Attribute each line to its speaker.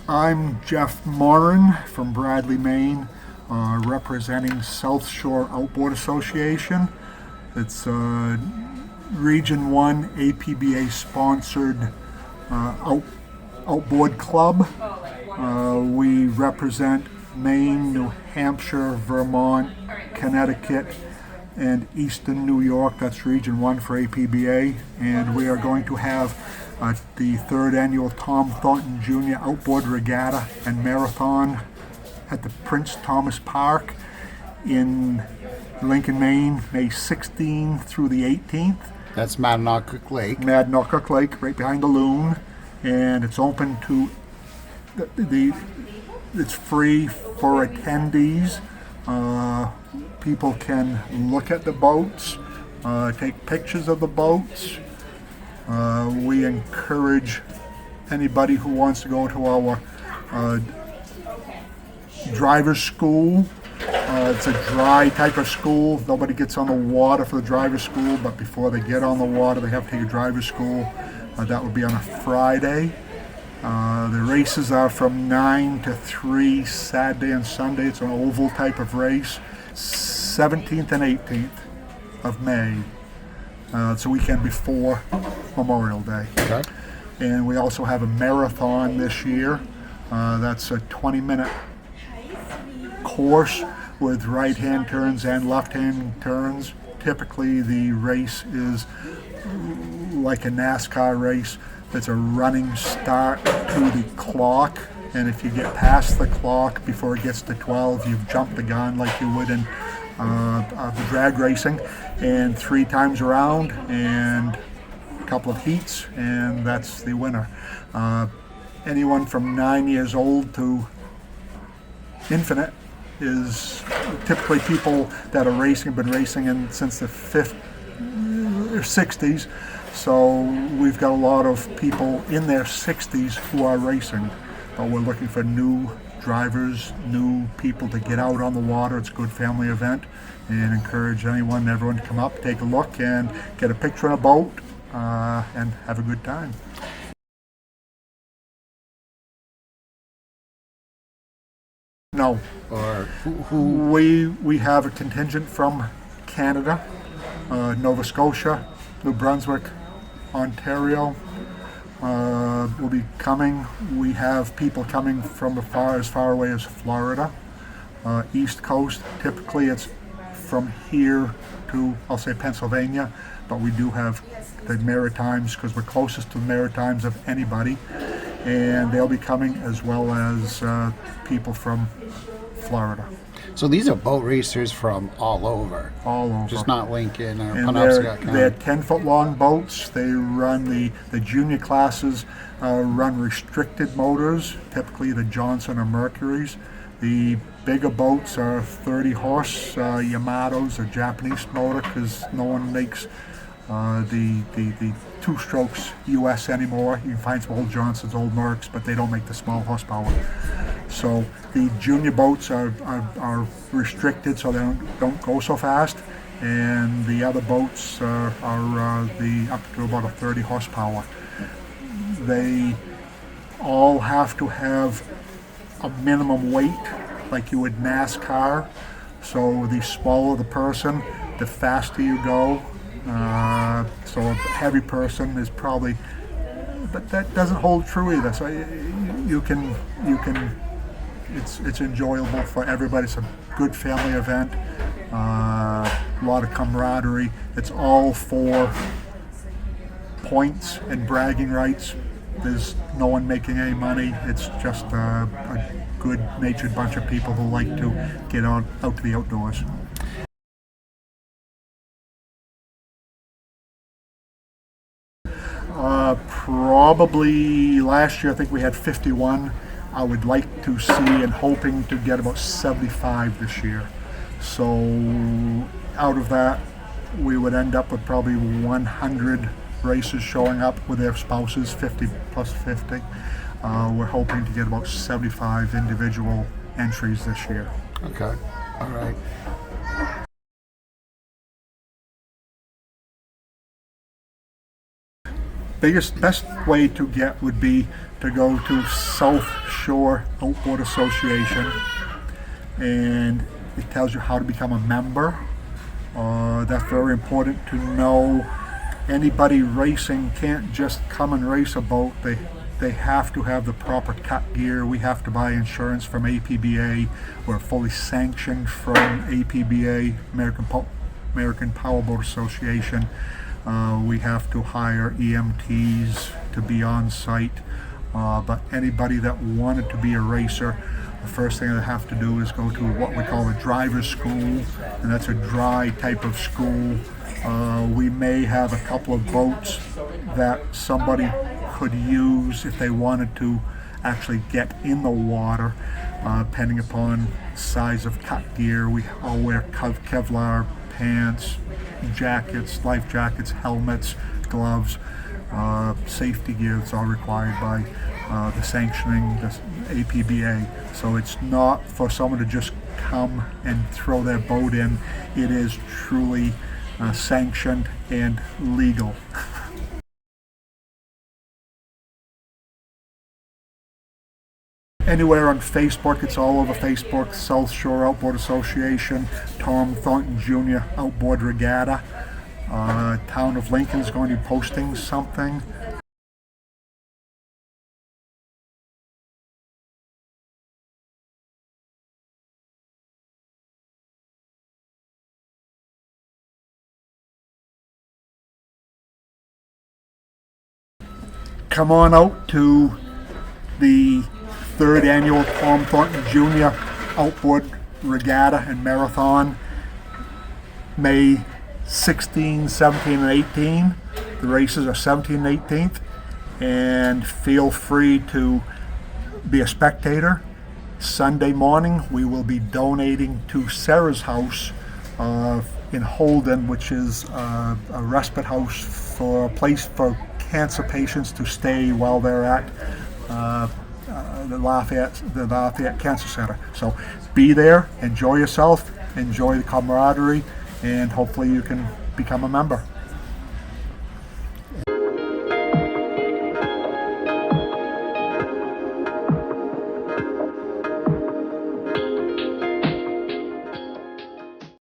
Speaker 1: I'm Jeff Morin from Bradley, Maine, representing South Shore Outboard Association. It's a Region 1 APBA sponsored outboard club. We represent Maine, New Hampshire, Vermont, Connecticut, and Eastern New York. That's Region 1 for APBA. And we are going to have the third annual Tom Thornton Jr. Outboard Regatta and Marathon at the Prince Thomas Park in Lincoln, Maine, May 16th through the 18th.
Speaker 2: That's Madnock Lake.
Speaker 1: Madnock Lake, right behind the loon. And it's open to it's free for attendees. People can look at the boats, take pictures of the boats. We encourage anybody who wants to go to our driver's school. It's a dry type of school. Nobody gets on the water for the driver's school, but before they get on the water, they have to take a driver's school. That would be on a Friday. The races are from 9 to 3 Saturday and Sunday. It's an oval type of race. 17th and 18th of May. It's a weekend before Memorial Day.
Speaker 2: Okay.
Speaker 1: And we also have a marathon this year. That's a 20-minute course with right-hand turns and left-hand turns. Typically, the race is like a NASCAR race. It's a running start to the clock, and if you get past the clock before it gets to 12, you've jumped the gun like you would in drag racing, and 3 times around and a couple of heats, and that's the winner. Anyone from 9 years old to infinite is typically people that are racing, have been racing since the 50s or 60s. So we've got a lot of people in their 60s who are racing, but we're looking for new drivers, new people to get out on the water. It's a good family event, and encourage anyone and everyone to come up, take a look, and get a picture on a boat, and have a good time. No.
Speaker 2: Or who?
Speaker 1: We have a contingent from Canada, Nova Scotia, New Brunswick, Ontario will be coming. We have people coming from as far away as Florida, East Coast. Typically it's from here to, I'll say, Pennsylvania, but we do have the Maritimes because we're closest to the Maritimes of anybody, and they'll be coming, as well as people from Florida.
Speaker 2: So these are boat racers from all over.
Speaker 1: All over.
Speaker 2: Just not Lincoln or
Speaker 1: And
Speaker 2: Penobscot County.
Speaker 1: they're 10-foot long boats. They run the junior classes, run restricted motors, typically the Johnson or Mercuries. The bigger boats are 30 horse Yamatos, a Japanese motor, because no one makes the 2 strokes US anymore. You can find some old Johnsons, old Mercs, but they don't make the small horsepower. So the junior boats are restricted, so they don't go so fast, and the other boats are the up to about a 30 horsepower. They all have to have a minimum weight, like you would NASCAR. So the smaller the person, the faster you go. So a heavy person is probably, but that doesn't hold true either. So you can. It's enjoyable for everybody. It's a good family event. A lot of camaraderie. It's all for points and bragging rights. There's no one making any money. It's just a good-natured bunch of people who like to get out to the outdoors. Probably last year, I think we had 51. I would like to see and hoping to get about 75 this year. So out of that, we would end up with probably 100 racers showing up with their spouses, 50 plus 50. We're hoping to get about 75 individual entries this year.
Speaker 2: Okay. All right.
Speaker 1: Best way to get would be to go to South Shore Outboard Association, and it tells you how to become a member. That's very important to know. Anybody racing can't just come and race a boat. They have to have the proper cut gear. We have to buy insurance from APBA. We're fully sanctioned from APBA, American Powerboat Association. We have to hire EMTs to be on site. But anybody that wanted to be a racer, the first thing they have to do is go to what we call a driver's school, and that's a dry type of school. We may have a couple of boats that somebody could use if they wanted to actually get in the water, depending upon size of cut gear. We all wear Kevlar pants, jackets, life jackets, helmets, gloves, safety gear. It's all required by the sanctioning, the APBA. So it's not for someone to just come and throw their boat in. It is truly sanctioned and legal. Anywhere on Facebook, it's all over Facebook. South Shore Outboard Association, Tom Thornton Jr. Outboard Regatta. Town of Lincoln is going to be posting something. Come on out to the 3rd Annual Tom Thornton Jr. Outboard Regatta and Marathon, May 16, 17, and 18. The races are 17 and 18th, and feel free to be a spectator. Sunday morning we will be donating to Sarah's house in Holden, which is a respite house for a place for cancer patients to stay while they're at the Lafayette Cancer Center. So be there, enjoy yourself, enjoy the camaraderie, and hopefully you can become a member.